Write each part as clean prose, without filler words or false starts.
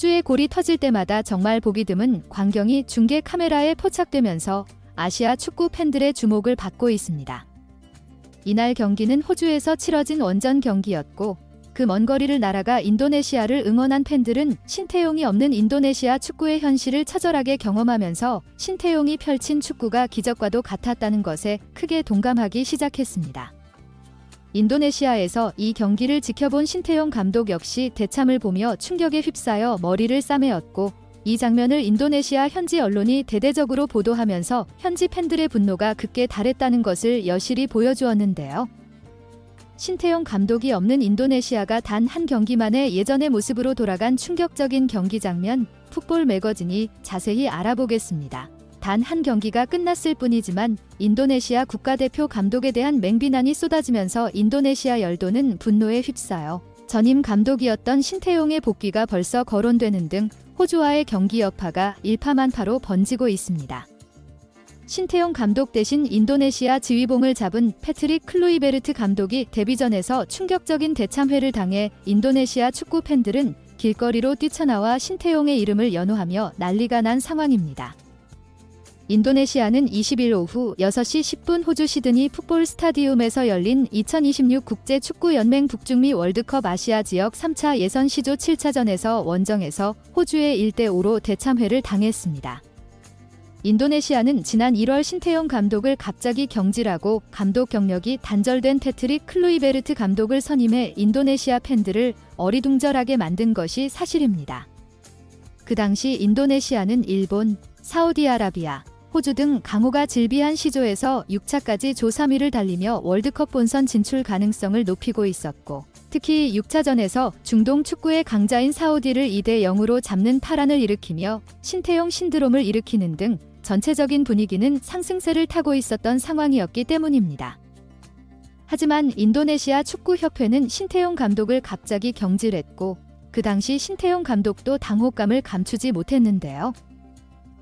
호주의 골이 터질 때마다 정말 보기 드문 광경이 중계 카메라에 포착되면서 아시아 축구 팬들의 주목을 받고 있습니다. 이날 경기는 호주에서 치러진 원정 경기였고 그 먼 거리를 날아가 인도네시아를 응원한 팬들은 신태용이 없는 인도네시아 축구의 현실을 처절하게 경험하면서 신태용이 펼친 축구가 기적과도 같았다는 것에 크게 동감하기 시작했습니다. 인도네시아에서 이 경기를 지켜본 신태용 감독 역시 대참을 보며 충격에 휩싸여 머리를 싸매었고 이 장면을 인도네시아 현지 언론이 대대적으로 보도하면서 현지 팬들의 분노가 극에 달했다는 것을 여실히 보여주었는데요. 신태용 감독이 없는 인도네시아가 단 한 경기 만에 예전의 모습으로 돌아간 충격적인 경기 장면, 풋볼 매거진이 자세히 알아보겠습니다. 단 한 경기가 끝났을 뿐이지만 인도네시아 국가대표 감독에 대한 맹비난이 쏟아지면서 인도네시아 열도는 분노에 휩싸여 전임 감독이었던 신태용의 복귀가 벌써 거론되는 등 호주와의 경기 여파가 일파만파로 번지고 있습니다. 신태용 감독 대신 인도네시아 지휘봉을 잡은 패트릭 클루이베르트 감독이 데뷔전에서 충격적인 대참회를 당해 인도네시아 축구 팬들은 길거리로 뛰쳐나와 신태용의 이름을 연호하며 난리가 난 상황입니다. 인도네시아는 20일 오후 6시 10분 호주 시드니 풋볼 스타디움에서 열린 2026 국제축구연맹 북중미 월드컵 아시아 지역 3차 예선 시조 7차전에서 원정에서 호주에 1대5로 대참회를 당했습니다. 인도네시아는 지난 1월 신태용 감독을 갑자기 경질하고 감독 경력이 단절된 패트릭 클루이베르트 감독을 선임해 인도네시아 팬들을 어리둥절하게 만든 것이 사실입니다. 그 당시 인도네시아는 일본, 사우디아라비아, 호주 등 강호가 질비한 시조에서 6차까지 조 3위를 달리며 월드컵 본선 진출 가능성을 높이고 있었고 특히 6차전에서 중동 축구의 강자인 사우디를 2대0으로 잡는 파란을 일으키며 신태용 신드롬을 일으키는 등 전체적인 분위기는 상승세를 타고 있었던 상황이었기 때문입니다. 하지만 인도네시아 축구협회는 신태용 감독을 갑자기 경질했고 그 당시 신태용 감독도 당혹감을 감추지 못했는데요.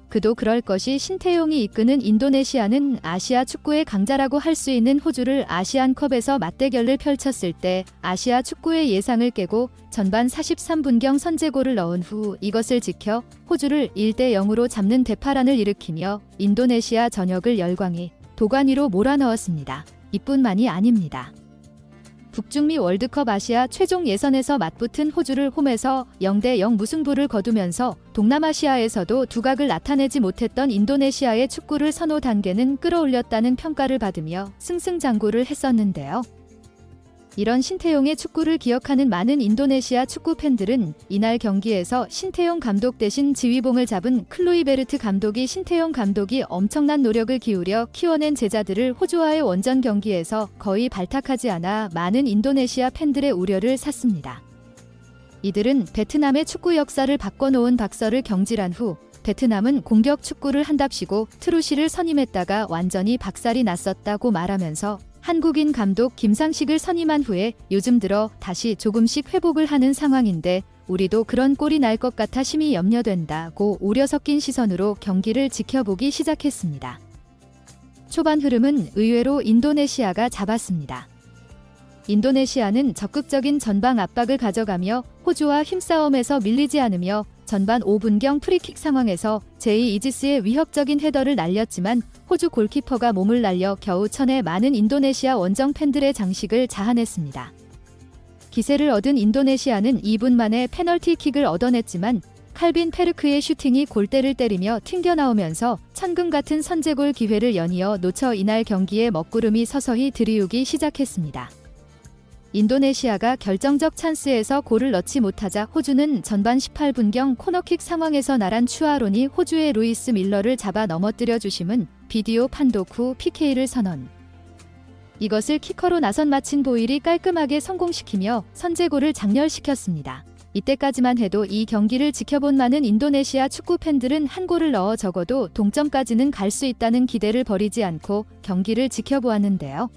그도 그럴 것이 신태용이 이끄는 인도네시아는 아시아 축구의 강자라고 할 수 있는 호주를 아시안컵에서 맞대결을 펼쳤을 때 아시아 축구의 예상을 깨고 전반 43분경 선제골을 넣은 후 이것을 지켜 호주를 1대0으로 잡는 대파란을 일으키며 인도네시아 전역을 열광이 도가니로 몰아넣었습니다. 이뿐만이 아닙니다. 북중미 월드컵 아시아 최종 예선에서 맞붙은 호주를 홈에서 0대0 무승부를 거두면서 동남아시아에서도 두각을 나타내지 못했던 인도네시아의 축구를 선호 단계는 끌어올렸다는 평가를 받으며 승승장구를 했었는데요. 이런 신태용의 축구를 기억하는 많은 인도네시아 축구 팬들은 이날 경기에서 신태용 감독 대신 지휘봉을 잡은 클루이베르트 감독이 신태용 감독이 엄청난 노력을 기울여 키워낸 제자들을 호주와의 원정 경기에서 거의 발탁하지 않아 많은 인도네시아 팬들의 우려를 샀습니다. 이들은 베트남의 축구 역사를 바꿔놓은 박서를 경질한 후 베트남은 공격 축구를 한답시고 트루시를 선임했다가 완전히 박살이 났었다고 말하면서 한국인 감독 김상식을 선임한 후에 요즘 들어 다시 조금씩 회복을 하는 상황인데 우리도 그런 꼴이 날 것 같아 심히 염려된다고 우려 섞인 시선으로 경기를 지켜보기 시작했습니다. 초반 흐름은 의외로 인도네시아가 잡았습니다. 인도네시아는 적극적인 전방 압박을 가져가며 호주와 힘싸움에서 밀리지 않으며 전반 5분경 프리킥 상황에서 제이 이지스의 위협적인 헤더를 날렸지만 호주 골키퍼가 몸을 날려 겨우 쳐내 많은 인도네시아 원정 팬들의 장식을 자아냈습니다. 기세를 얻은 인도네시아는 2분 만에 페널티킥을 얻어냈지만 칼빈 페르크의 슈팅이 골대를 때리며 튕겨나오면서 천금 같은 선제골 기회를 연이어 놓쳐 이날 경기에 먹구름이 서서히 들이우기 시작했습니다. 인도네시아가 결정적 찬스에서 골을 넣지 못하자 호주는 전반 18분경 코너킥 상황에서 나란 추아론이 호주의 루이스 밀러를 잡아 넘어뜨려 주심은 비디오 판독 후 PK를 선언. 이것을 키커로 나선 마친 보일이 깔끔하게 성공시키며 선제골을 장렬시켰습니다. 이때까지만 해도 이 경기를 지켜본 많은 인도네시아 축구 팬들은 한 골을 넣어 적어도 동점까지는 갈 수 있다는 기대를 버리지 않고 경기를 지켜보았는데요.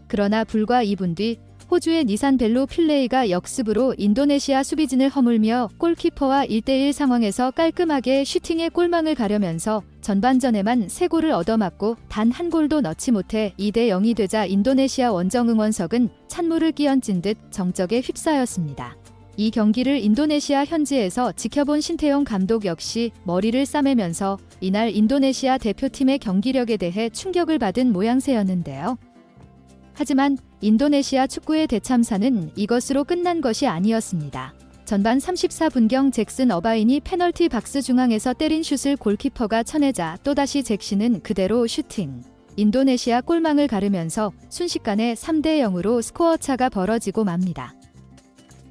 그러나 불과 2분 뒤 호주의 니산 벨로 필레이가 역습으로 인도네시아 수비진을 허물며 골키퍼와 1대1 상황에서 깔끔하게 슈팅의 골망을 가려면서 전반전에만 3골을 얻어맞고 단 한 골도 넣지 못해 2대0이 되자 인도네시아 원정 응원석은 찬물을 끼얹은 듯 정적에 휩싸였습니다. 이 경기를 인도네시아 현지에서 지켜본 신태용 감독 역시 머리를 싸매면서 이날 인도네시아 대표팀의 경기력에 대해 충격을 받은 모양새였는데요. 하지만 인도네시아 축구의 대참사는 이것으로 끝난 것이 아니었습니다. 전반 34분경 잭슨 어바인이 페널티 박스 중앙에서 때린 슛을 골키퍼가 쳐내자 또다시 잭슨은 그대로 슈팅. 인도네시아 골망을 가르면서 순식간에 3대0으로 스코어 차가 벌어지고 맙니다.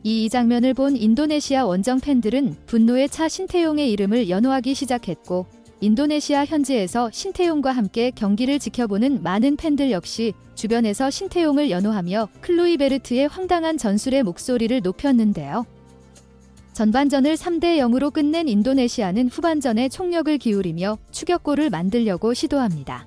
이 장면을 본 인도네시아 원정 팬들은 분노에 차 신태용의 이름을 연호하기 시작했고, 인도네시아 현지에서 신태용과 함께 경기를 지켜보는 많은 팬들 역시 주변에서 신태용을 연호하며 클로이베르트의 황당한 전술의 목소리를 높였는데요. 전반전을 3대0으로 끝낸 인도네시아는 후반전에 총력을 기울이며 추격골을 만들려고 시도합니다.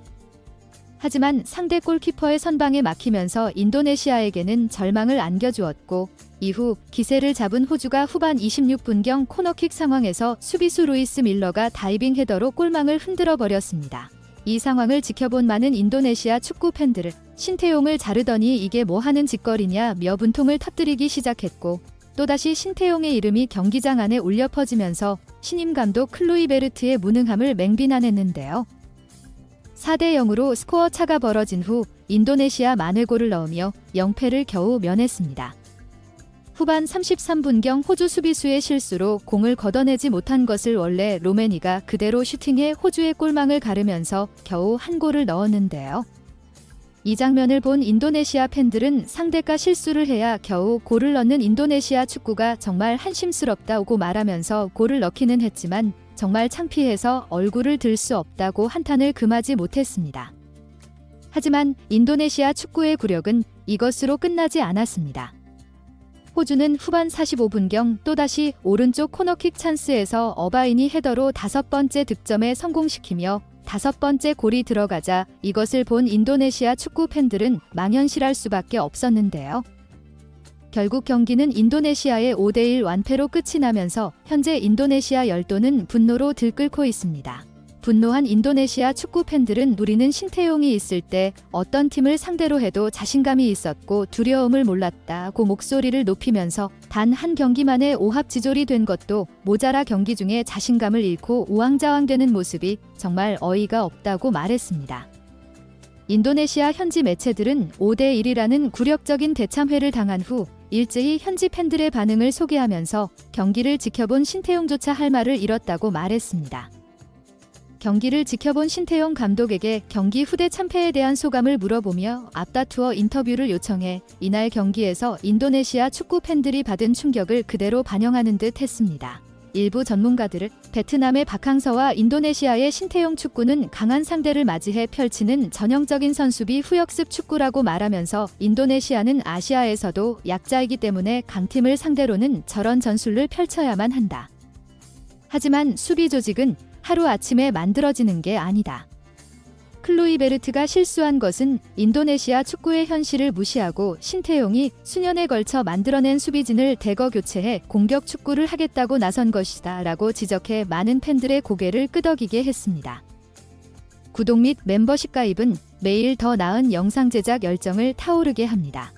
하지만 상대 골키퍼의 선방에 막히면서 인도네시아에게는 절망을 안겨주었고, 이후 기세를 잡은 호주가 후반 26분경 코너킥 상황에서 수비수 루이스 밀러가 다이빙 헤더로 골망을 흔들어 버렸습니다. 이 상황을 지켜본 많은 인도네시아 축구 팬들은 신태용을 자르더니 이게 뭐 하는 짓거리냐며 분통을 터뜨리기 시작했고, 또다시 신태용의 이름이 경기장 안에 울려 퍼지면서 신임 감독 클로이베르트의 무능함을 맹비난했는데요. 4대0으로 스코어 차가 벌어진 후 인도네시아 만회골을 넣으며 0패를 겨우 면했습니다. 후반 33분경 호주 수비수의 실수로 공을 걷어내지 못한 것을 원래 로메니가 그대로 슈팅해 호주의 골망을 가르면서 겨우 한 골을 넣었는데요. 이 장면을 본 인도네시아 팬들은 상대가 실수를 해야 겨우 골을 넣는 인도네시아 축구가 정말 한심스럽다고 말하면서 골을 넣기는 했지만 정말 창피해서 얼굴을 들 수 없다고 한탄을 금하지 못했습니다. 하지만 인도네시아 축구의 굴욕은 이것으로 끝나지 않았습니다. 호주는 후반 45분경 또다시 오른쪽 코너킥 찬스에서 어바인이 헤더로 5번째 득점에 성공시키며 5번째 골이 들어가자 이것을 본 인도네시아 축구 팬들은 망연실할 수밖에 없었는데요. 결국 경기는 인도네시아의 5대1 완패로 끝이 나면서 현재 인도네시아 열도는 분노로 들끓고 있습니다. 분노한 인도네시아 축구 팬들은 우리는 신태용이 있을 때 어떤 팀을 상대로 해도 자신감이 있었고 두려움을 몰랐다고 목소리를 높이면서 단 한 경기만에 오합지졸이 된 것도 모자라 경기 중에 자신감을 잃고 우왕좌왕되는 모습이 정말 어이가 없다고 말했습니다. 인도네시아 현지 매체들은 5대1이라는 굴욕적인 대참회를 당한 후 일제히 현지 팬들의 반응을 소개하면서 경기를 지켜본 신태용조차 할 말을 잃었다고 말했습니다. 경기를 지켜본 신태용 감독에게 경기 후대 참패에 대한 소감을 물어보며 앞다투어 인터뷰를 요청해 이날 경기에서 인도네시아 축구 팬들이 받은 충격을 그대로 반영하는 듯 했습니다. 일부 전문가들은 베트남의 박항서와 인도네시아의 신태용 축구는 강한 상대를 맞이해 펼치는 전형적인 선수비 후역습 축구라고 말하면서 인도네시아는 아시아에서도 약자이기 때문에 강팀을 상대로는 저런 전술을 펼쳐야만 한다. 하지만 수비 조직은 하루아침에 만들어지는 게 아니다. 클로이베르트가 실수한 것은 인도네시아 축구의 현실을 무시하고 신태용이 수년에 걸쳐 만들어낸 수비진을 대거 교체해 공격 축구를 하겠다고 나선 것이다 라고 지적해 많은 팬들의 고개를 끄덕이게 했습니다. 구독 및 멤버십 가입은 매일 더 나은 영상 제작 열정을 타오르게 합니다.